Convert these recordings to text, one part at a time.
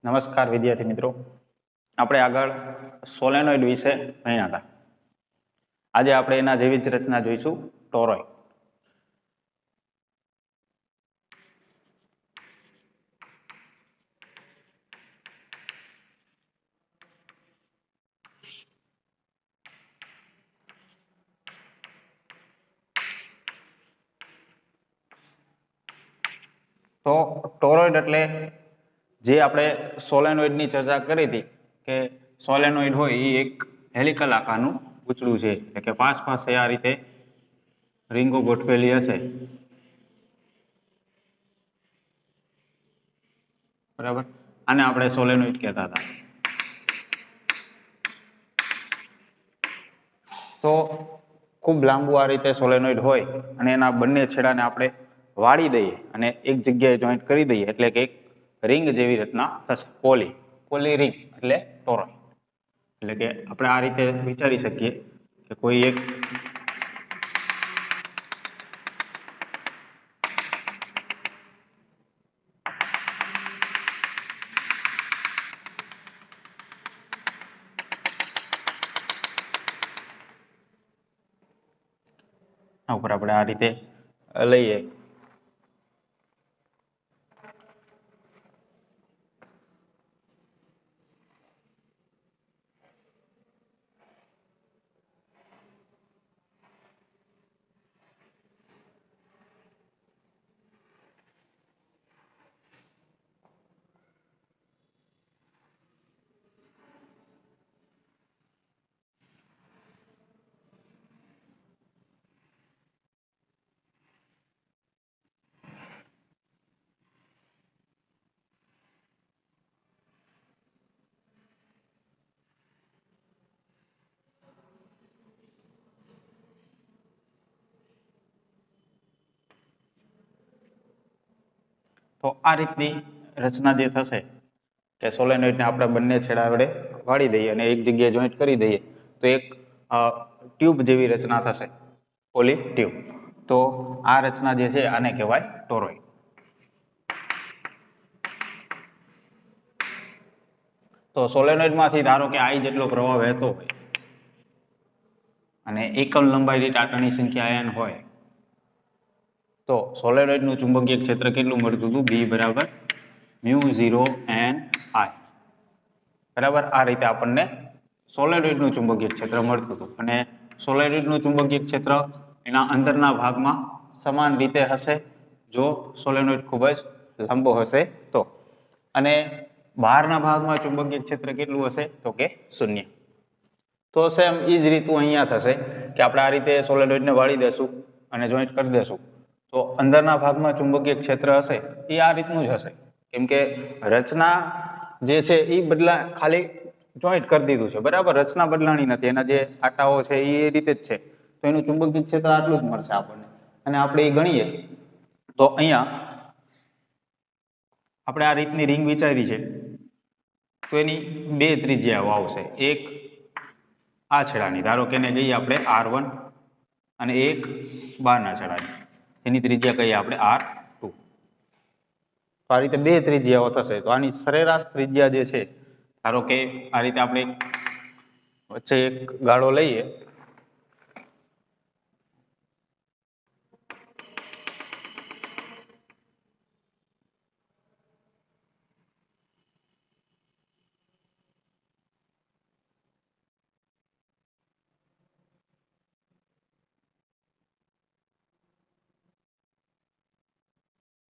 નમસ્કાર વિદ્યાર્થી મિત્રો, આપણે આગળ સોલેનોઇડ વિશે ભણ્યા હતા. આજે આપણે એના જેવી જ રચના જોઈશું, ટોરોઇડ. તો ટોરોઇડ એટલે જે આપણે સોલેનોઇડની ચર્ચા કરી હતી કે સોલેનોઇડ હોય એ એક હેલિકલ આકારનું પૂંછડું છે, એટલે કે પાસે આ રીતે રીંગો ગોઠવેલી હશે, બરાબર. આને આપણે સોલેનોઇડ કહેતા હતા. તો ખૂબ લાંબુ આ રીતે સોલેનોઇડ હોય અને એના બંને છેડાને આપણે વાળી દઈએ અને એક જગ્યાએ જોઈન્ટ કરી દઈએ એટલે કે એક રિંગ જેવી રચના થશે. પોલી રિંગ એટલે ટોરોઇડ. એટલે કે આપણે આ રીતે વિચારી શકીએ કે કોઈ એક ઉપર આપણે આ રીતે લઈએ તો આ રીતની રચના જે થશે કે સોલેનોઇડને આપણે બંને છેડા વડે વાળી દઈએ અને એક જગ્યાએ જોઈન્ટ કરી દઈએ તો એક ટ્યુબ જેવી રચના થશે, પોલી ટ્યુબ. તો આ રચના જે છે આને કહેવાય ટોરોઇડ. તો સોલેનોઇડમાંથી ધારો કે I જેટલો પ્રવાહ વહેતો હોય અને એકમ લંબાઈ દીઠ આંટાની સંખ્યા n હોય તો સોલેનોઇડનું ચુંબકીય ક્ષેત્ર કેટલું મળતું હતું? B બરાબર μ0 n I. બરાબર. આ રીતે આપણને સોલેનોઇડનું ચુંબકીય ક્ષેત્ર મળતું હતું અને સોલેનોઇડનું ચુંબકીય ક્ષેત્ર એના અંદરના ભાગમાં સમાન રીતે હશે જો સોલેનોઇડ ખૂબ જ લાંબો હશે તો, અને બહારના ભાગમાં ચુંબકીય ક્ષેત્ર કેટલું હશે તો કે 0. તો સેમ એ જ રીતું અહીંયા થશે કે આપણે આ રીતે સોલેનોઇડને વાળી દેશું અને જોઈન્ટ કરી દેશું તો અંદરના ભાગમાં ચુંબકીય ક્ષેત્ર હશે એ આ રીતનું જ હશે, કેમ કે રચના જે છે એ ખાલી જોઈન્ટ કરી દીધું છે, બરાબર. રચના બદલાણી નથી, એના જે આટાઓ છે એ રીતે જ છે, તો એનું ચુંબકીય ક્ષેત્ર આટલું જ મળશે આપણને. અને આપણે એ ગણીએ તો અહીંયા આપણે આ રીતની રિંગ વિચારી છે તો એની બે ત્રિજ્યાઓ આવશે. એક આ છેડાની, ધારો કે એને કહીએ આપણે R1 અને એક બહારના છેડાની, એની ત્રિજ્યા કહીએ આપણે R2. તો આ રીતે બે ત્રિજ્યાઓ થશે. તો આની સરેરાશ ત્રિજ્યા જે છે, ધારો કે આ રીતે આપણે વચ્ચે એક ગાળો લઈએ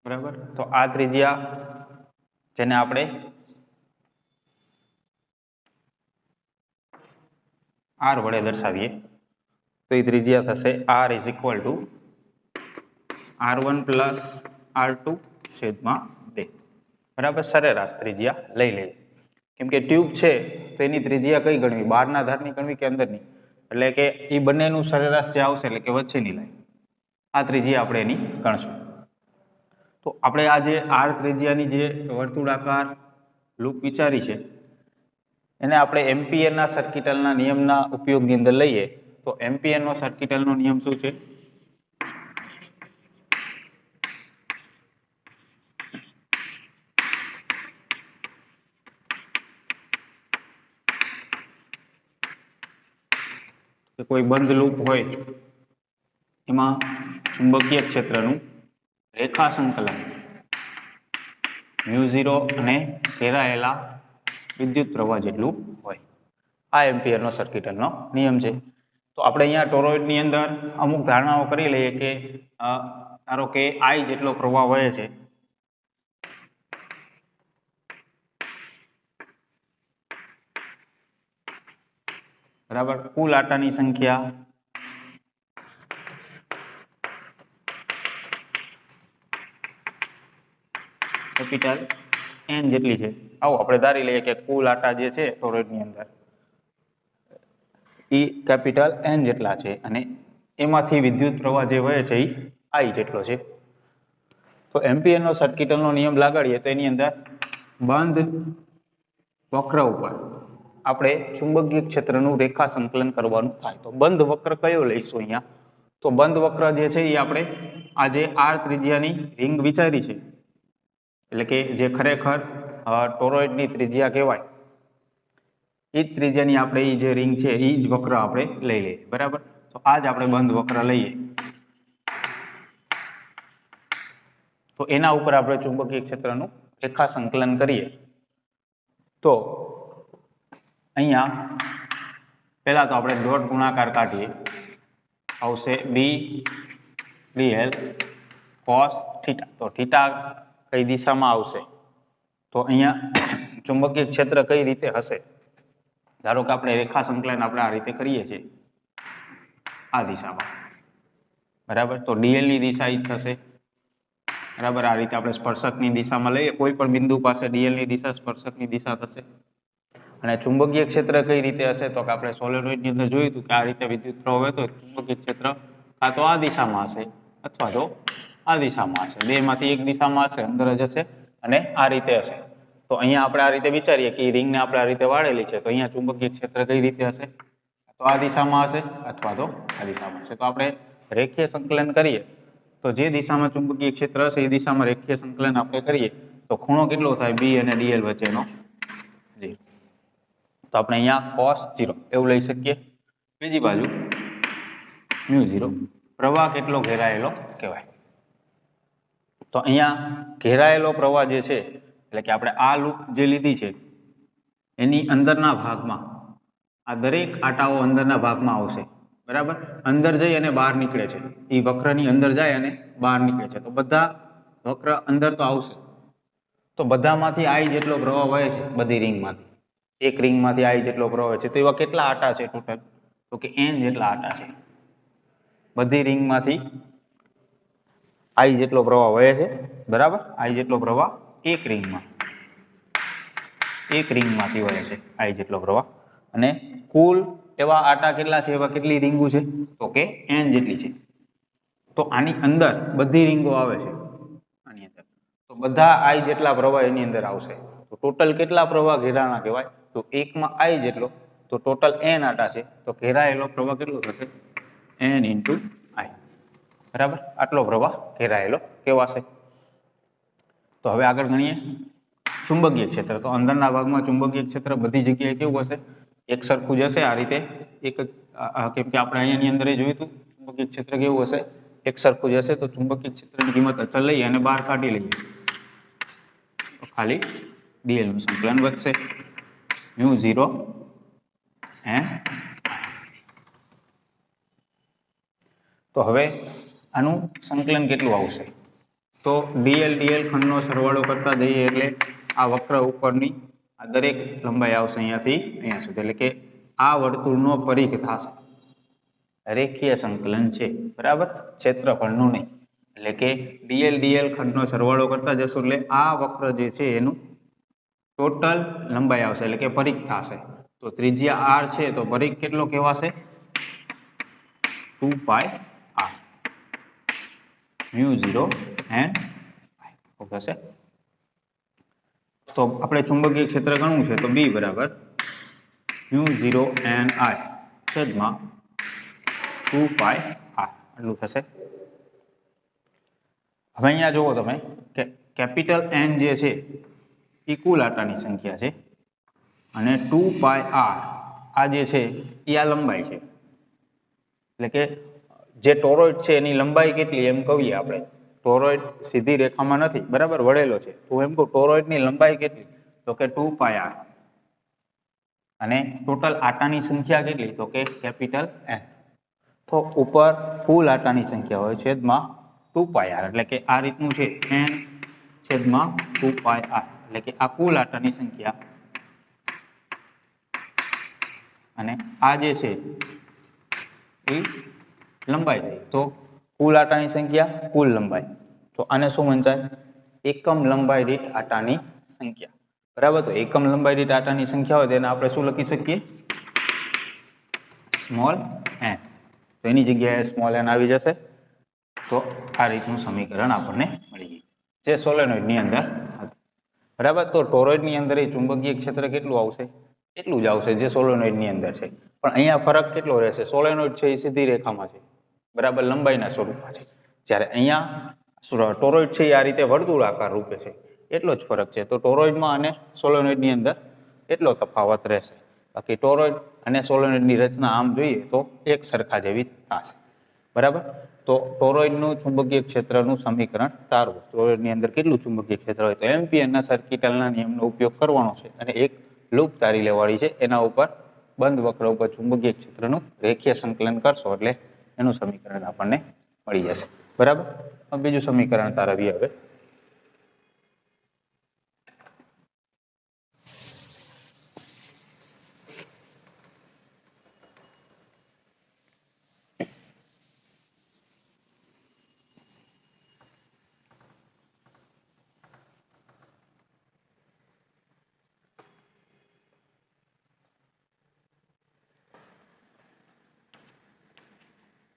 બરાબર. તો આ ત્રિજ્યા જેને આપણે R વડે દર્શાવીએ તો એ ત્રિજ્યા થશે R = R1 + R2 / 2. બરાબર. સરેરાશ ત્રિજ્યા લઈ લઈએ, કેમ કે ટ્યુબ છે તો એની ત્રિજ્યા કઈ ગણવી? બહારના ધારની ગણવી કે અંદરની? એટલે કે એ બંનેનું સરેરાશ જે આવશે એટલે કે વચ્ચેની લાઈન, આ ત્રિજ્યા આપણે એની ગણશું. તો આપણે આ જે R ત્રિજ્યાની જે વર્તુળાકાર લૂપ વિચારી છે એને આપણે એમ્પિયરના સર્કિટલના નિયમના ઉપયોગની અંદર લઈએ તો એમ્પિયરનો સર્કિટલનો નિયમ શું છે? કોઈ બંધ લૂપ હોય એમાં ચુંબકીય ક્ષેત્રનું રેખા સંકલન મ્યુ0 અને ઘેરાયેલા વિદ્યુત પ્રવાહ જેટલું હોય. આ એમ્પિયરનો સર્કિટનો નિયમ છે. તો આપણે અહીંયા ટોરોઇડની અંદર અમુક ધારણાઓ કરી લઈએ કે ધારો કે I જેટલો પ્રવાહ વહે છે બરાબર. કુલ આટાની સંખ્યા કેપિટલ N જેટલી છે. આવો આપણે ધારી લઈએ કે કુલ આટા જે છે ટોરોઇડની અંદર એ કેપિટલ N જેટલા છે અને એમાંથી વિદ્યુત પ્રવાહ જે વહે છે એ I જેટલો છે. તો એમ્પિયરનો સર્કિટનો નિયમ લાગાડીએ તો એની અંદર બંધ વક્ર ઉપર આપણે ચુંબકીય ક્ષેત્રનું રેખા સંકલન કરવાનું થાય. તો બંધ વક્ર કયો લઈશું અહીંયા? તો બંધ વક્ર જે છે એ આપણે આ જે R ત્રિજ્યાની રિંગ વિચારી છે, એટલે કે જે ખરેખર ટોરોઇડની ત્રિજ્યા કહેવાય, એ જ ત્રિજ્યાની આપણે એ જે રિંગ છે એ જ વક્ર આપણે લઈ લઈએ. બરાબર. તો આ જ આપણે બંધ વક્ર લઈએ તો એના ઉપર આપણે ચુંબકીય ક્ષેત્રનું રેખા સંકલન કરીએ તો અહીંયા પહેલા તો આપણે ડોટ ગુણાકાર કાઢીએ. આવશે B/dl cos થીટા. તો થીટા કઈ દિશામાં આવશે? તો અહીંયા ચુંબકીય ક્ષેત્ર કઈ રીતે હશે? ધારો કે આપણે રેખા સંકલન આપણે આ રીતે કરીએ છીએ આ દિશામાં. બરાબર. તો dl ની દિશા એ થશે. બરાબર. આ રીતે આપણે સ્પર્શકની દિશામાં લઈએ, કોઈ પણ બિંદુ પાસે dl ની દિશા સ્પર્શકની દિશા થશે. અને ચુંબકીય ક્ષેત્ર કઈ રીતે હશે? તો કે આપણે સોલેનોઇડની અંદર જોયું હતું કે આ રીતે વિદ્યુત પ્રવાહ વહેતો હોય ચુંબકીય ક્ષેત્ર કાં તો આ દિશામાં હશે અથવા તો આ દિશામાં હશે. બેમાંથી એક દિશામાં હશે, અંદર જ હશે અને આ રીતે હશે. તો અહીંયા આપણે આ રીતે વિચારીએ કે રિંગને આપણે આ રીતે વાળેલી છે તો અહીંયા ચુંબકીય ક્ષેત્ર કઈ રીતે હશે? તો આ દિશામાં હશે અથવા તો આ દિશામાં હશે. તો આપણે રેખીય સંકલન કરીએ તો જે દિશામાં ચુંબકીય ક્ષેત્ર હશે એ દિશામાં રેખીય સંકલન આપણે કરીએ તો ખૂણો કેટલો થાય? B અને dl વચ્ચેનો 0. તો આપણે અહીંયા cos 0 એવું લઈ શકીએ. બીજી બાજુ મ્યુ0 પ્રવાહ કેટલો ઘેરાયેલો કહેવાય? તો અહીંયા ઘેરાયેલો પ્રવાહ જે છે એટલે કે આપણે આ લૂપ જે લીધી છે એની અંદરના ભાગમાં આ દરેક આટાઓ અંદરના ભાગમાં આવશે. બરાબર. અંદર જઈ અને બહાર નીકળે છે. એ વક્રની અંદર જાય અને બહાર નીકળે છે. તો બધા વક્ર અંદર તો આવશે. તો બધામાંથી I જેટલો પ્રવાહ વહે છે બધી રિંગમાંથી. એક રિંગમાંથી I જેટલો પ્રવાહ વહે છે. તો એવા કેટલા આટા છે ટોટલ? તો કે N જેટલા આટા છે. બધી રિંગમાંથી I જેટલો પ્રવાહ વહે છે. બરાબર. I જેટલો પ્રવાહ એક રિંગમાંથી વહે છે I જેટલો પ્રવાહ. અને કુલ એવા આટા કેટલા છે? એવા કેટલી રિંગો છે? તો કે N જેટલી છે. તો આની અંદર બધી રિંગો આવે છે. આની અંદર તો બધા I જેટલા પ્રવાહ એની અંદર આવશે. તો ટોટલ કેટલા પ્રવાહ ઘેરાણા કહેવાય? તો એકમાં I જેટલો. તો ટોટલ N આટા છે. તો ઘેરાયેલો પ્રવાહ કેટલો થશે? N × I. બરાબર. આટલો પ્રવાહ ઘેરાયેલો કહેવાશે. તો હવે આગળ ગણીએ ચુંબકીય ક્ષેત્ર. તો અંદરના ભાગમાં ચુંબકીય ક્ષેત્ર બધી જગ્યાએ કેવું હશે? એક સરખું જ હશે. આ રીતે એક જ, કેમ કે આપણે અહીંયાની અંદર જોયું હતું ચુંબકીય ક્ષેત્ર કેવું હશે? એક સરખું જ હશે. તો ચુંબકીય ક્ષેત્રની કિંમત અચળ લઈએ અને બહાર કાઢી લઈએ તો ખાલી dl નું સંકલન વધશે મ્યુ0 n. તો હવે આનું સંકલન કેટલું આવશે? તો dl ખંડનો સરવાળો કરતા જઈએ એટલે આ વક્ર ઉપરની આ દરેક લંબાઈ આવશે અહીંયાથી અહીંયા સુધી. એટલે કે આ વર્તુળનો પરિઘ થશે. રેખીય સંકલન છે. બરાબર. ક્ષેત્રફળનું નહીં. એટલે કે dl ખંડનો સરવાળો કરતા જશો એટલે આ વક્ર જે છે એનું ટોટલ લંબાઈ આવશે, એટલે કે પરિઘ થશે. તો ત્રિજ્યા r છે તો પરિઘ કેટલો કહેવાશે? 2πr મ્યુ0 n થશે. તો આપણે ચુંબકીય ક્ષેત્ર ગણવું છે તો B બરાબર મ્યુ0 n I છેદમાં 2πr આટલું થશે. હવે અહીંયા જુઓ તમે કે કેપિટલ N જે છે એ કુલ આટાની સંખ્યા છે અને 2πr આ જે છે એ આ લંબાઈ છે. એટલે કે જે ટોરોઇડ છે એની લંબાઈ કેટલી એમ કહીએ આપણે. ટોરોઇડ સીધી રેખામાં નથી, બરાબર, વળેલો છે. તો એમ કહું ટોરોઇડની લંબાઈ કેટલી, તો કે 2πr. અને ટોટલ આટાની સંખ્યા કેટલી, તો કે કેપિટલ N. તો ઉપર કુલ આટાની સંખ્યા હોય છેદમાં 2πr, એટલે કે આ રીતનું છે N છેદમાં 2πr, એટલે કે આ કુલ આટાની સંખ્યા. અને આ જે છે એ લંબાઈ થઈ. તો કુલ આટાની સંખ્યા, કુલ લંબાઈ. તો આને શું વંચાય, એકમ લંબાઈ દીઠ આટાની સંખ્યા. બરાબર. તો એકમ લંબાઈ દીઠ આટાની સંખ્યા હોય તેને આપણે શું લખી શકીએ, સ્મોલ n. તો એની જગ્યાએ સ્મોલ n આવી જશે. તો આ રીતનું સમીકરણ આપણને મળી ગયું જે સોલેનોઇડની અંદર હતું. બરાબર. તો ટોરોઇડની અંદર એ ચુંબકીય ક્ષેત્ર કેટલું આવશે, એટલું જ આવશે જે સોલેનોઇડની અંદર છે. પણ અહીંયા ફરક કેટલો રહેશે, સોલેનોઇડ છે એ સીધી રેખામાં છે, બરાબર, લંબાઈના સ્વરૂપમાં છે. જ્યારે અહીંયા ટોરોઇડ છે એ આ રીતે વર્તુળાકાર રૂપે છે, એટલો જ ફરક છે. તો ટોરોઇડમાં અને સોલેનોઇડની અંદર એટલો તફાવત રહેશે. બાકી ટોરોઇડ અને સોલેનોઇડની રચના આમ જોઈએ તો એક સરખા જેવી થશે. બરાબર. તો ટોરોઇડનું ચુંબકીય ક્ષેત્રનું સમીકરણ તારવું. ટોરોઇડની અંદર કેટલું ચુંબકીય ક્ષેત્ર હોય, તો એમ્પિયરના સર્કિટલના નિયમનો ઉપયોગ કરવાનો છે અને એક લૂપ તારી લેવાની છે. એના ઉપર બંધ વક્ર ઉપર ચુંબકીય ક્ષેત્રનું રેખીય સંકલન કરશો એટલે એનું સમીકરણ આપણને મળી જશે. બરાબર. બીજું સમીકરણ તારવીએ હવે.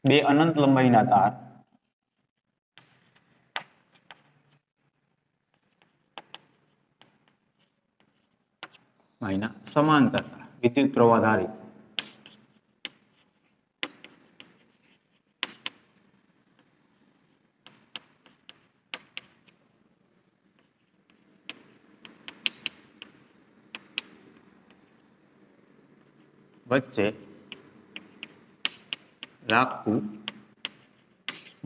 બે અનંત લંબાઈના તાર સમાંતર વિદ્યુત પ્રવાહ ધારિત વચ્ચે લાગતું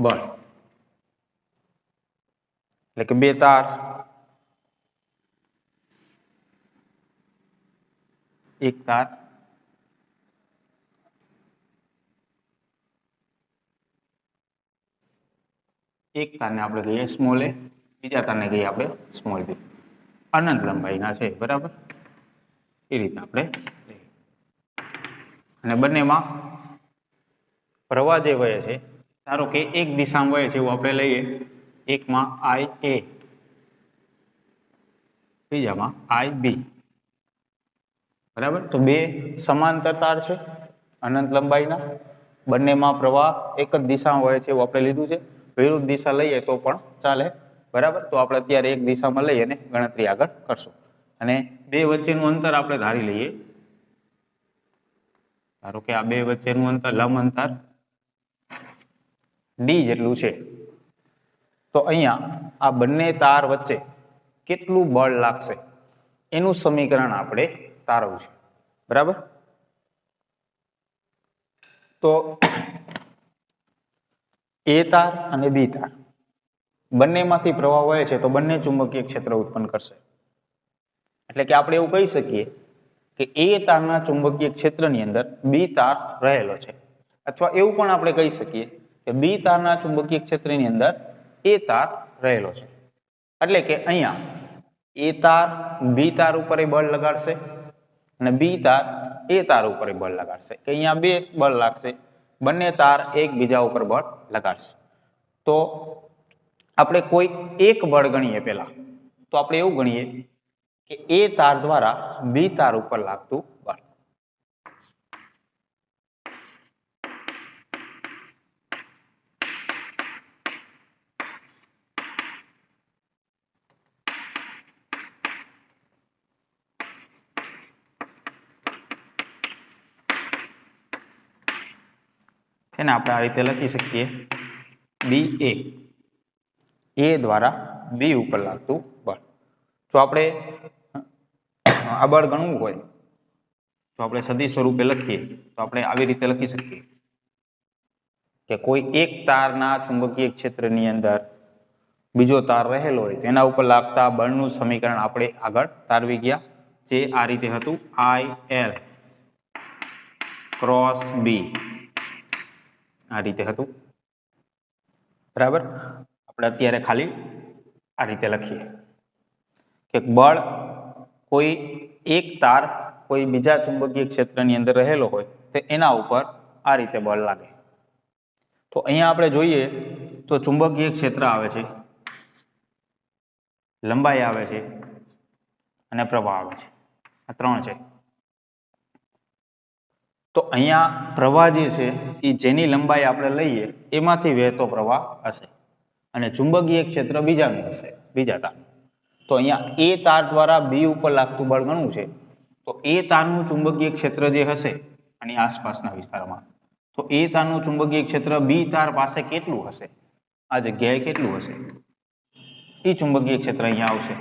બળ. એટલે કે બે તાર, એક તાર એક તારને આપણે કહીએ સ્મોલ એ, બીજા તારને કહીએ આપણે સ્મોલ બી. અનંત લંબાઈના છે, બરાબર. એ રીતે આપણે અને બંનેમાં પ્રવાહ જે વહે છે, ધારો કે એક દિશામાં વહે છે એવું આપણે લઈએ. એકમાં I A, બીજામાં I B. બરાબર. તો બે સમાંતર તાર છે અનંત લંબાઈના, બંનેમાં પ્રવાહ એક જ દિશામાં વહે છે એવું આપણે લીધું છે. વિરુદ્ધ દિશા લઈએ તો પણ ચાલે. બરાબર. તો આપણે અત્યારે એક દિશામાં લઈએ અને ગણતરી આગળ કરશું. અને બે વચ્ચેનું અંતર આપણે ધારી લઈએ. ધારો કે આ બે વચ્ચેનું અંતર, લંબ અંતર d જેટલું છે. તો અહીંયા આ બંને તાર વચ્ચે કેટલું બળ લાગશે એનું સમીકરણ આપણે તારવું છે. બરાબર. તો એ તાર અને બી તાર બંનેમાંથી પ્રવાહ વહે છે તો બંને ચુંબકીય ક્ષેત્ર ઉત્પન્ન કરશે. એટલે કે આપણે એવું કહી શકીએ કે એ તારના ચુંબકીય ક્ષેત્રની અંદર બી તાર રહેલો છે, અથવા એવું પણ આપણે કહી શકીએ કે બી તારના ચુંબકીય ક્ષેત્રની અંદર એ તાર રહેલો છે. એટલે કે અહીંયા એ તાર બી તાર ઉપર બળ લગાડશે અને બી તાર એ તાર ઉપર બળ લગાડશે. કે અહીંયા બે બળ લાગશે, બંને તાર એકબીજા ઉપર બળ લગાડશે. તો આપણે કોઈ એક બળ ગણીએ પહેલા. તો આપણે એવું ગણીએ કે એ તાર દ્વારા બી તાર ઉપર લાગતું બળ. છે ને આપણે આ રીતે લખી શકીએ, બી એ દ્વારા બી ઉપર લાગતું બળ. જો આપણે આ બળ ગણવું હોય તો આપણે સદિશ સ્વરૂપે લખીએ તો આપણે આવી રીતે લખી શકીએ કે કોઈ એક તારના ચુંબકીય ક્ષેત્રની અંદર બીજો તાર રહેલો હોય તેના ઉપર લાગતા બળનું સમીકરણ આપણે આગળ તારવી ગયા, જે આ રીતે હતું IL ક્રોસ બી, આ રીતે હતું બરાબર. આપણે અત્યારે ખાલી આ રીતે લખીએ કે બળ કોઈ એક તાર કોઈ બીજા ચુંબકીય ક્ષેત્રની અંદર રહેલો હોય તો એના ઉપર આ રીતે બળ લાગે. તો અહીંયા આપણે જોઈએ તો ચુંબકીય ક્ષેત્ર આવે છે, લંબાઈ આવે છે અને પ્રવાહ આવે છે, આ ત્રણ છે. તો અહીંયા પ્રવાહ જે છે એ જેની લંબાઈ આપણે લઈએ એમાંથી વહેતો પ્રવાહ હશે અને ચુંબકીય ક્ષેત્ર બીજાનું હશે, બીજા તારનું. તો અહીંયા એ તાર દ્વારા બી ઉપર લાગતું બળ ગણવું છે, તો એ તારનું ચુંબકીય ક્ષેત્ર જે હશે આની આસપાસના વિસ્તારમાં, તો એ તારનું ચુંબકીય ક્ષેત્ર બી તાર પાસે કેટલું હશે, આ જગ્યાએ કેટલું હશે, એ ચુંબકીય ક્ષેત્ર અહીંયા આવશે.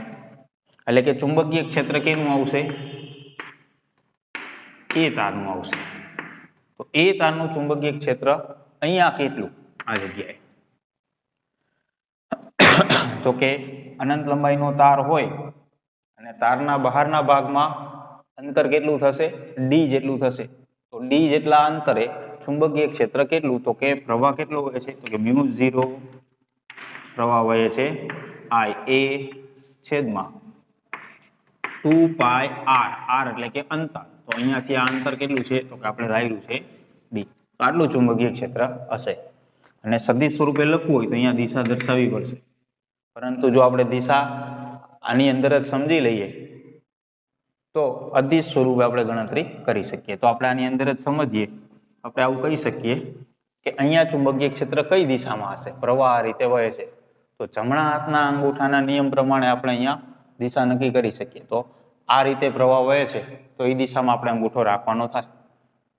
એટલે કે ચુંબકીય ક્ષેત્ર કેનું આવશે, એ તારનું આવશે. તો એ તારનું ચુંબકીય ક્ષેત્ર અહીંયા કેટલું, આ જગ્યાએ. તો કે અનંત લંબાઈનો તાર હોય અને તારના બહારના ભાગમાં અંતર કેટલું થશે, ડી જેટલું થશે. તો ડી જેટલા અંતરે ચુંબકીય ક્ષેત્ર કેટલું, તો કે પ્રવાહ કેટલો વહે છે, તો કે μ0 પ્રવાહ વહે છે I એ છેદમાં 2πr, r એટલે કે અંતર. તો અહીંયાથી આ અંતર કેટલું છે, તો કે આપણે ધાર્યું છે ડી. તો આટલું ચુંબકીય ક્ષેત્ર હશે. અને સદિશ સ્વરૂપે લખવું હોય તો અહીંયા દિશા દર્શાવવી પડશે, પરંતુ જો આપણે દિશા આની અંદર જ સમજી લઈએ તો અદિશ સ્વરૂપે આપણે ગણતરી કરી શકીએ. તો આપણે આની અંદર જ સમજીએ, આપણે આવું કહી શકીએ કે અહીંયા ચુંબકીય ક્ષેત્ર કઈ દિશામાં હશે, પ્રવાહ આ રીતે વહે છે. તો જમણા હાથના અંગૂઠાના નિયમ પ્રમાણે આપણે અહીંયા દિશા નક્કી કરી શકીએ. તો આ રીતે પ્રવાહ વહે છે તો એ દિશામાં આપણે અંગૂઠો રાખવાનો થાય.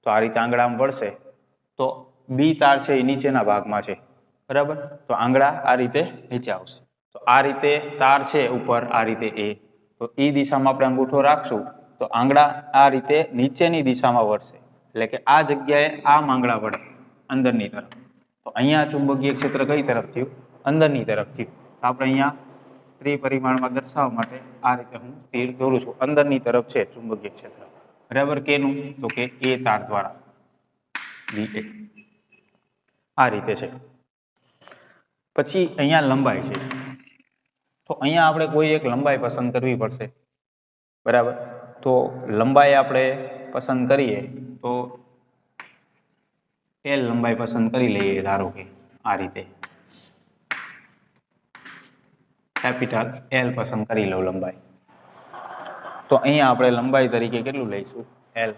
તો આ રીતે આંગળામાં વળશે તો બી તાર છે એ નીચેના ભાગમાં છે, બરાબર. તો આંગળા આ રીતે નીચે આવશે. તો આ રીતે તાર છે ઉપર, આ રીતે એ, તો એ દિશામાં આપણે અંગૂઠો રાખશું તો આંગળા આ રીતે નીચેની દિશામાં વળશે. એટલે કે આ જગ્યાએ આમ આંગળા વળે અંદરની તરફ. તો અહીંયા ચુંબકીય ક્ષેત્ર કઈ તરફ થયું, અંદરની તરફ થયું. તો આપણે અહીંયા ત્રિપરિમાણમાં દર્શાવવા માટે આ રીતે હું તીર દોરું છું, અંદરની તરફ છે ચુંબકીય ક્ષેત્ર, બરાબર. કેનું, તો કે એ તાર દ્વારા VA, આ રીતે છે. પછી અહીંયા લંબાઈ છે, તો અહીંયા આપણે કોઈ એક લંબાઈ પસંદ કરવી પડશે, બરાબર. તો લંબાઈ આપણે પસંદ કરીએ તો L લંબાઈ પસંદ કરી લઈએ, ધારો કે આ રીતે કેપિટલ L પસંદ કરી લો લંબાઈ. તો અહીંયા આપણે લંબાઈ તરીકે કેટલું લઈશું, L.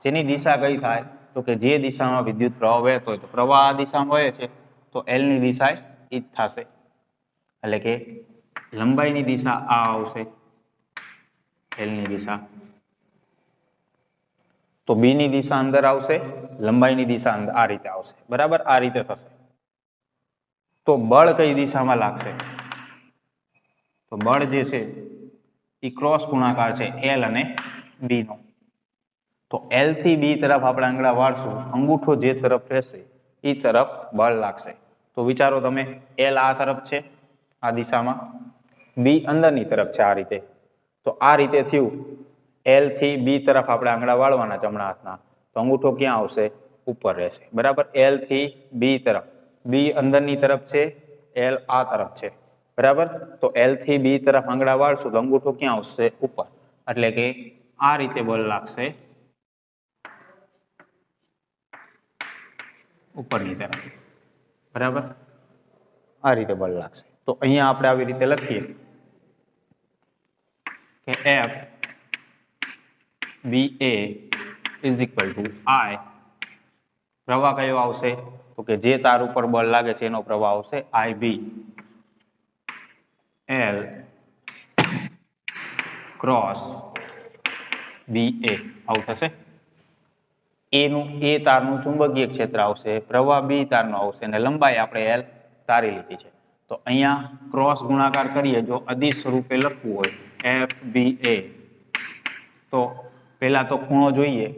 જેની દિશા કઈ થાય, તો કે જે દિશામાં વિદ્યુત પ્રવાહ વહેતો હોય, તો પ્રવાહ આ દિશામાં વહે છે તો L ની દિશા એ જ થશે. એટલે કે લંબાઈની દિશા આ આવશે, L ની દિશા. તો B ની દિશા અંદર આવશે, લંબાઈની દિશા અંદર આ રીતે આવશે, બરાબર. આ રીતે થશે. તો બળ કઈ દિશામાં લાગશે, તો બળ જે છે એ ક્રોસ ગુણાકાર છે L અને B નો. તો L થી B તરફ આપણે આંગળા વાળશું, અંગૂઠો જે તરફ રહેશે એ તરફ બળ લાગશે. તો વિચારો તમે, L આ તરફ છે આ દિશામાં, B અંદરની તરફ છે આ રીતે. તો આ રીતે થયું, L થી B તરફ આપણે આંગળા વાળવાના જમણા હાથના, તો અંગૂઠો ક્યાં આવશે, ઉપર રહેશે, બરાબર. L થી B તરફ, B અંદરની તરફ છે, L આ તરફ છે, બરાબર. તો L થી B તરફ આંગળા વાળશું તો અંગૂઠો ક્યાં આવશે, ઉપર. એટલે કે આ રીતે બળ લાગશે ઉપરની તરફ, બરાબર. આ રીતે બળ લાગશે. તો અહીંયા આપણે આવી રીતે લખીએ કે F VA is equal to I. પ્રવાહ કયો આવશે, તો કે જે તાર ઉપર બળ લાગે છે એનો પ્રવાહ આવશે IB L ક્રોસ BA, આવું થશે. એ તારનું ચુંબકીય ક્ષેત્ર આવશે, પ્રવાહ B તારનો આવશે અને લંબાઈ આપણે L તારી લીધી છે. તો અહીંયા ક્રોસ ગુણાકાર કરીએ, જો અદિશ સ્વરૂપે લખવું હોય FBA, તો પહેલા તો ખૂણો જોઈએ.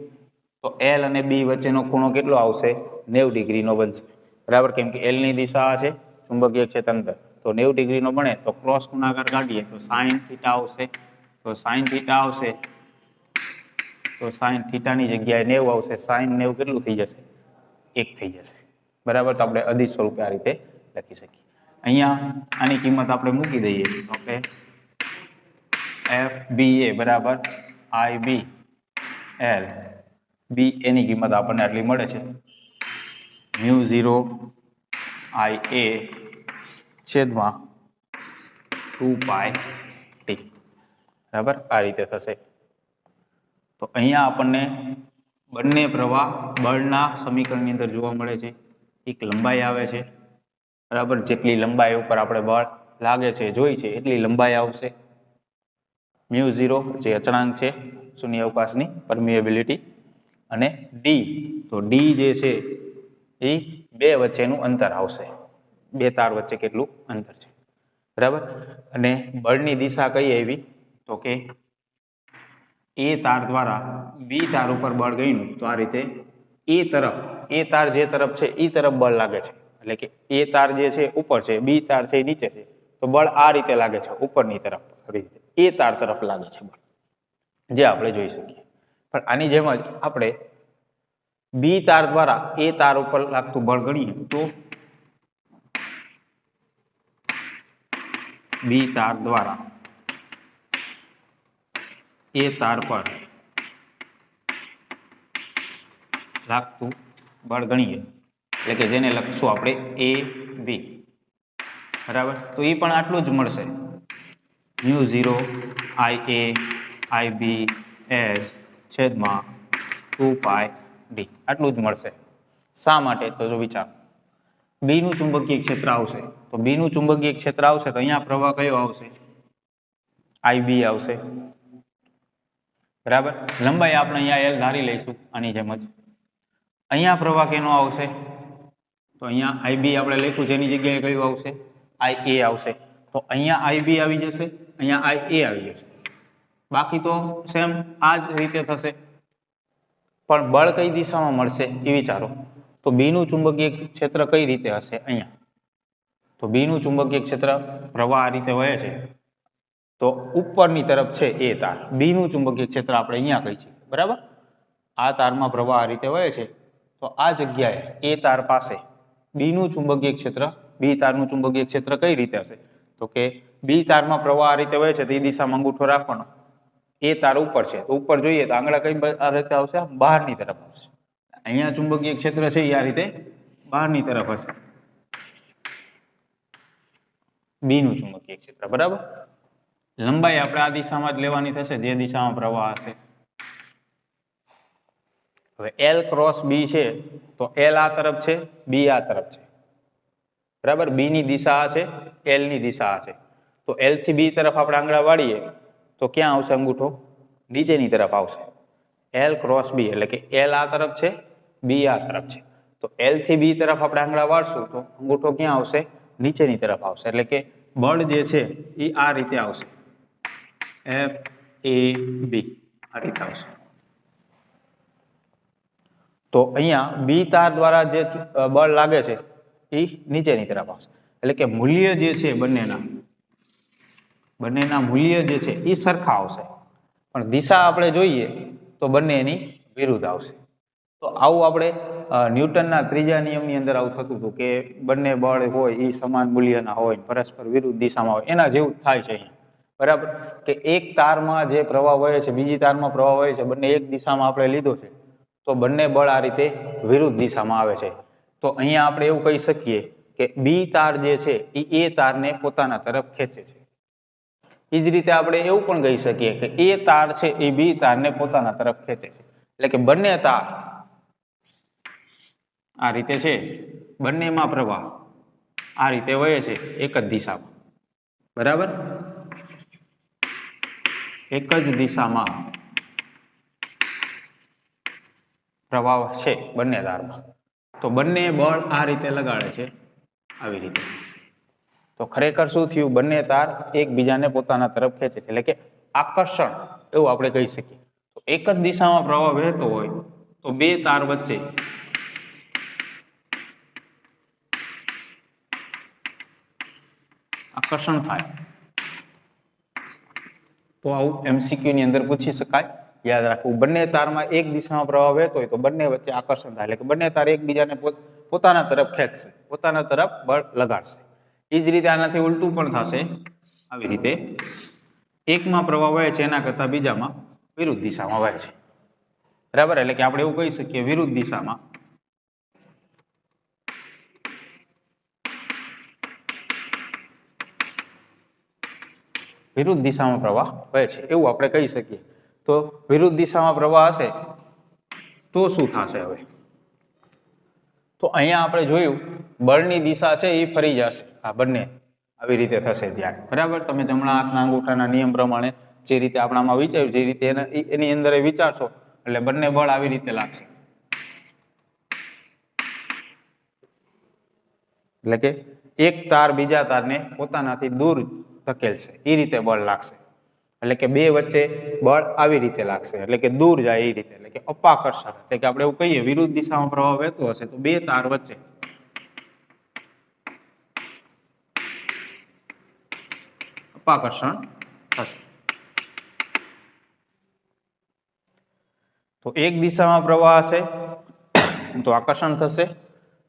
તો L અને B વચ્ચેનો ખૂણો કેટલો આવશે, 90 ડિગ્રીનો બનશે. બરાબર, કેમ કે એલ ની દિશા આ છે, ચુંબકીય ક્ષેત્ર અંતર તો 90 ડિગ્રીનો બને તો ક્રોસ ગુણાકાર કાઢીએ તો સાઇન થીટા આવશે, તો સાઇન થીટા આવશે તો સાઇન થીટાની જગ્યાએ 90 આવશે, સાઇન 90 કેટલું થઈ જશે? 1 થઈ જશે, બરાબર. તો આપણે અદિશ સ્વરૂપે આ રીતે લખી શકીએ. અહીંયા આની કિંમત આપણે મૂકી દઈએ તો કે એફ બી એ બરાબર આઈ બી એલ બી એની કિંમત આપણને આટલી મળે છે, મ્યુ 0 આઈ એ છેદમાં 2 પાઈ ટી, બરાબર. આ રીતે થશે. તો અહીંયા આપણને બંને પ્રવાહ બળના સમીકરણની અંદર જોવા મળે છે. એક લંબાઈ આવે છે, બરાબર, જેટલી લંબાઈ ઉપર આપણે બળ લાગે છે જોઈ છે એટલી લંબાઈ આવશે. મ્યુ 0 જે અચળાંક છે શૂન્ય અવકાશની પરમિએબિલિટી, અને ડી, તો ડી જે છે એ બે વચ્ચેનું અંતર આવશે, બે તાર વચ્ચે કેટલું અંતર છે, બરાબર. અને બળની દિશા કઈ આવી તો કે એ તાર દ્વારા બી તાર ઉપર બળ ગયું તો આ રીતે એ તરફ, એ તાર જે તરફ છે એ તરફ બળ લાગે છે, એટલે કે એ તાર જે છે ઉપર છે, બી તાર છે એ નીચે છે, તો બળ આ રીતે લાગે છે ઉપરની તરફ, આવી રીતે એ તાર તરફ લાગે છે બળ, જે આપણે જોઈ શકીએ. પણ આની જેમ જ આપણે બી તાર દ્વારા એ તાર ઉપર લાગતું બળ ગણીએ તો બી તાર દ્વારા એ તાર પર લાગતું બળ ગણીએ, એટલે કે જેને લખશું આપણે એ બી, બરાબર. તો એ પણ આટલું જ મળશે, મ્યુ 0 આઈ એ આઈ બી એસ છેદમાં 2 પાઈ ડી, આટલું જ મળશે. શા માટે? તો જો વિચાર, બી નું ચુંબકીય ક્ષેત્ર આવશે, તો બી નું ચુંબકીય ક્ષેત્ર આવશે તો અહીંયા પ્રવાહ કયો આવશે? આઈ બી આવશે, બરાબર. લંબાઈ આપણે અહીંયા એલ ધારી લઈશું આની જેમ જ. અહીંયા પ્રવાહ કેનો આવશે? તો અહીંયા આઈ બી આપણે લખ્યું છે એની જગ્યાએ કયું આવશે? આઈ એ આવશે. તો અહીંયા આઈ બી આવી જશે, અહીંયા આઈ એ આવી જશે. બાકી તો સેમ આ જ રીતે થશે. પણ બળ કઈ દિશામાં મળશે એ વિચારો. તો બી નું ચુંબકીય ક્ષેત્ર કઈ રીતે હશે? અહીંયા. તો બી નું ચુંબકીય ક્ષેત્ર પ્રવાહ આ રીતે વહે છે તો ઉપરની તરફ છે એ તાર, બી નું ચુંબકીય ક્ષેત્ર આપણે અહીંયા કહી છીએ, બરાબર. આ તારમાં પ્રવાહ આ રીતે વહે છે તો આ જગ્યાએ એ તાર પાસે બી નું ચુંબકીય ક્ષેત્ર, બી તારનું ચુંબકીય ક્ષેત્ર કઈ રીતે હશે? તો કે બી તારમાં પ્રવાહ આ રીતે વહે છે તો એ દિશામાં અંગૂઠો રાખવાનો, એ તાર ઉપર છે તો ઉપર જોઈએ તો આંગળા કઈ આ રીતે આવશે? બહારની તરફ આવશે. અહીંયા ચુંબકીય ક્ષેત્ર છે એ આ રીતે બહારની તરફ હશે, બી નું ચુંબકીય ક્ષેત્ર, બરાબર. લંબાઈ આપણે આ દિશામાં જ લેવાની થશે જે દિશામાં પ્રવાહ હશે. હવે એલ ક્રોસ બી છે તો એલ આ તરફ છે, બી આ તરફ છે, બરાબર. બી ની દિશા આ છે, એલ ની દિશા આ છે, તો એલ થી બી તરફ આપણે આંગળા વાળીએ તો ક્યાં આવશે અંગૂઠો? નીચેની તરફ આવશે. એલ ક્રોસ બી એટલે કે એલ આ તરફ છે, બી આ તરફ છે, તો એલ થી બી તરફ આપણે આંગળા વાળશું તો અંગૂઠો ક્યાં આવશે? નીચેની તરફ આવશે. એટલે કે બળ જે છે એ આ રીતે આવશે, એફ એ બી આ રીતે આવશે. તો અહીંયા બી તાર દ્વારા જે બળ લાગે છે એ નીચેની તરફ આવશે. એટલે કે મૂલ્ય જે છે બંનેના મૂલ્ય જે છે એ સરખા આવશે, પણ દિશા આપણે જોઈએ તો બંને એની વિરુદ્ધ આવશે. તો આવું આપણે ન્યૂટનના ત્રીજા નિયમની અંદર આવું થતું હતું કે બંને બળ હોય એ સમાન મૂલ્યના હોય, પરસ્પર વિરુદ્ધ દિશામાં હોય, એના જેવું થાય છે અહીંયા, બરાબર. કે એક તારમાં જે પ્રવાહ વહે છે, બીજી તારમાં પ્રવાહ વહે છે, બંને એક દિશામાં આપણે લીધો છે તો બંને બળ આ રીતે વિરુદ્ધ દિશામાં આવે છે. તો અહીંયા આપણે એવું કહી શકીએ કે બી તાર જે છે એ તારને પોતાના તરફ ખેંચે છે. એ જ રીતે આપણે એવું પણ કહી શકીએ કે એ તાર છે એ બી તારને પોતાના તરફ ખેંચે છે. એટલે કે બંને તાર આ રીતે છે, બંનેમાં પ્રવાહ આ રીતે વહે છે એક જ દિશામાં, બરાબર. એક જ દિશામાં પ્રવાહ છે બંને તારમાં, તો બંને બળ આ રીતે લગાડે છે આવી રીતે. તો ખરેખર શું થયું? બંને તાર એકબીજાને પોતાના તરફ ખેંચે છે, એટલે કે આકર્ષણ એવું આપણે કહી શકીએ. તો એક જ દિશામાં પ્રવાહ વહેતો હોય તો બે તાર વચ્ચે આકર્ષણ થાય તો આવું MCQ ની અંદર પૂછી શકાય. યાદ રાખવું, બંને તારમાં એક દિશામાં પ્રવાહ વહેતો હોય તો બંને વચ્ચે આકર્ષણ થાય, એટલે કે બંને તાર એકબીજાને પોતાના તરફ ખેંચશે, પોતાના તરફ બળ લગાડશે. એ જ રીતે આનાથી ઉલટું પણ થશે. આવી રીતે એકમાં પ્રવાહ વહે છે એના કરતા બીજામાં વિરુદ્ધ દિશામાં વહે છે. બરાબર, એટલે કે આપણે એવું કહી શકીએ વિરુદ્ધ દિશામાં પ્રવાહ વહે છે એવું આપણે કહી શકીએ. તો વિરુદ્ધ દિશામાં પ્રવાહ હશે તો શું થશે? હવે તો અહીંયા આપણે જોયું બળની દિશા છે એ ફરી જશે, આ બંને આવી રીતે થશે ધ્યાન. બરાબર, તમે જમણા હાથના અંગૂઠાના નિયમ પ્રમાણે જે રીતે આપણામાં વિચાર્યું, જે રીતે એની અંદર વિચારશો એટલે બંને બળ આવી રીતે લાગશે. એટલે કે એક તાર બીજા તારને પોતાનાથી દૂર ધકેલશે, એ રીતે બળ લાગશે. એટલે કે બે વચ્ચે બળ આવી રીતે લાગશે, એટલે કે દૂર જાય એ રીતે, એટલે કે અપાકર્ષણ. એટલે કે આપણે એવું કહીએ વિરુદ્ધ દિશામાં પ્રવાહ વહેતો હશે તો બે તાર વચ્ચે અપાકર્ષણ થશે. તો એક દિશામાં પ્રવાહ હશે તો આકર્ષણ થશે,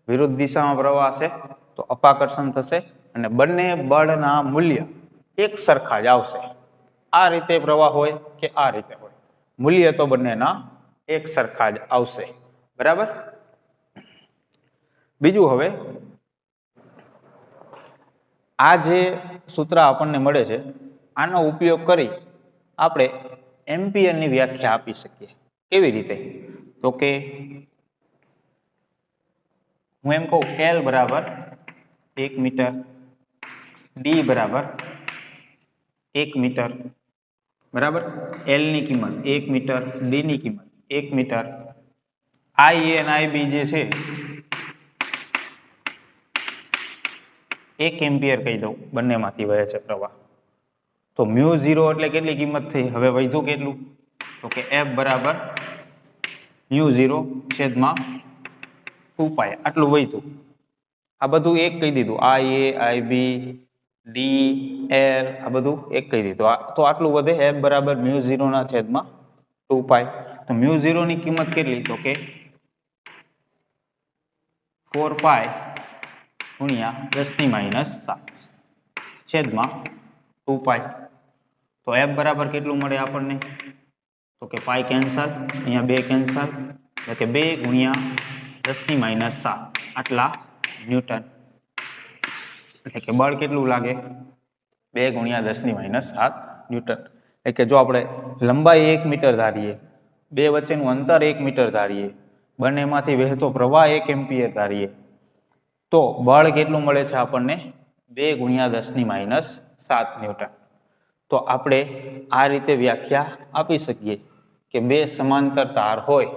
વિરુદ્ધ દિશામાં પ્રવાહ હશે તો અપાકર્ષણ થશે, અને બંને બળના મૂલ્ય એક સરખા જ આવશે. આ રીતે પ્રવાહ હોય કે આ રીતે હોય, મૂલ્ય તો બંનેના એક સરખા જ આવશે. બરાબર, બીજું હવે આ જે સૂત્ર આપણને મળે છે આનો ઉપયોગ કરી આપણે એમ્પિયરની વ્યાખ્યા આપી શકીએ. કેવી રીતે? તો કે હું એમ કહું L બરાબર 1 મીટર, D બરાબર 1 મીટર. બરાબર, L ની કિંમત 1 મીટર, D ની કિંમત 1 મીટર, IA અને IB જે છે 1 એમ્પિયર કહી દઉં, બંનેમાંથી વહે છે પ્રવાહ. તો μ0 એટલે કેટલી કિંમત થઈ? હવે વધ્યું કેટલું? તો કે F બરાબર μ0 છેદમાં 2π, આટલું વધ્યું. આ બધું એક કહી દીધું, IA, IB, D, L, આ બધું એક કહી દીધું. તો આટલું વધે F બરાબર μ0 ના છેદમાં 2π. તો μ0 ની કિંમત કેટલી? તો કે 4π ગુણ્યા 10⁻⁷ છેદમાં 2π. તો F બરાબર કેટલું મળે આપણને? તો કે પાઈ કેન્સલ, અહીંયા 2 કેન્સલ, એટલે કે 2 ગુણ્યા 10⁻⁷ આટલા ન્યૂટન. એટલે કે બળ કેટલું લાગે? 2 ગુણ્યા 10⁻⁷ ન્યૂટન. એટલે કે જો આપણે લંબાઈ 1 મીટર ધારીએ, બે વચ્ચેનું અંતર 1 મીટર ધારીએ, બંનેમાંથી વહેતો પ્રવાહ 1 એમ્પિયર ધારીએ, તો બળ કેટલું મળે છે આપણને? 2 ગુણ્યા 10⁻⁷ ન્યૂટન. તો આપણે આ રીતે વ્યાખ્યા આપી શકીએ કે બે સમાંતર તાર હોય,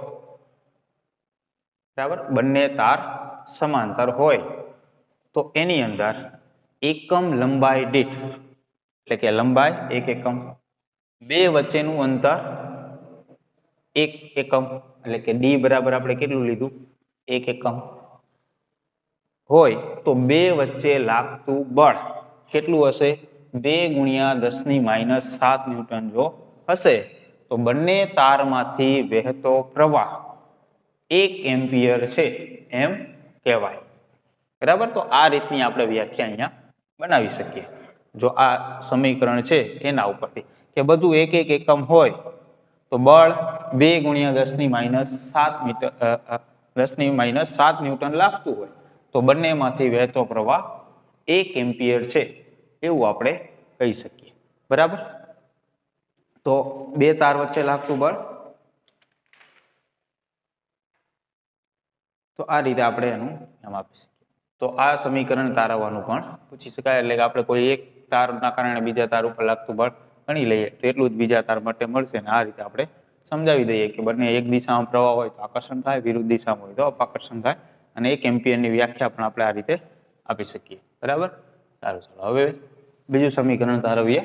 બરાબર, બંને તાર સમાંતર હોય તો એની અંદર એકમ લંબાઈ દીઠ, એટલે કે લંબાઈ 1 એકમ, બે વચ્ચેનું અંતર 1 એકમ, એટલે કે D બરાબર આપણે કેટલું લીધું? 1 એકમ હોય તો બે વચ્ચે લાગતું બળ કેટલું હશે? 2 ગુણ્યા 10⁻⁷ ન્યૂટન જો હશે તો બંને તારમાંથી વહેતો પ્રવાહ 1 એમ્પિયર છે એમ કહેવાય. બરાબર, તો આ રીતની આપણે વ્યાખ્યા અહીંયા બનાવી શકીએ જો આ સમીકરણ છે એના ઉપરથી, કે બધું 1 એકમ હોય તો બળ 2 ગુણ્યા 10⁻⁷ મીટર 10⁻⁷ ન્યૂટન લાગતું હોય તો બંનેમાંથી વહેતો પ્રવાહ 1 એમ્પિયર છે એવું આપણે કહી શકીએ. બરાબર, તો બે તાર વચ્ચે લાગતું બળ, તો આ રીતે આપણે એનું નામ આપી શકીએ. તો આ સમીકરણ તારવવાનું પણ પૂછી શકાય, એટલે કે આપણે કોઈ એક તારના કારણે બીજા તાર ઉપર લાગતું બળ ગણી લઈએ તો એટલું જ બીજા તાર માટે મળશે, ને આ રીતે આપણે સમજાવી દઈએ કે બંને એક દિશામાં પ્રવાહ હોય તો આકર્ષણ થાય, વિરુદ્ધ દિશામાં હોય તો અપાકર્ષણ થાય, અને 1 એમ્પિયરની વ્યાખ્યા પણ આપણે આ રીતે આપી શકીએ. બરાબર, સારું, ચાલો હવે બીજું સમીકરણ તારવીએ.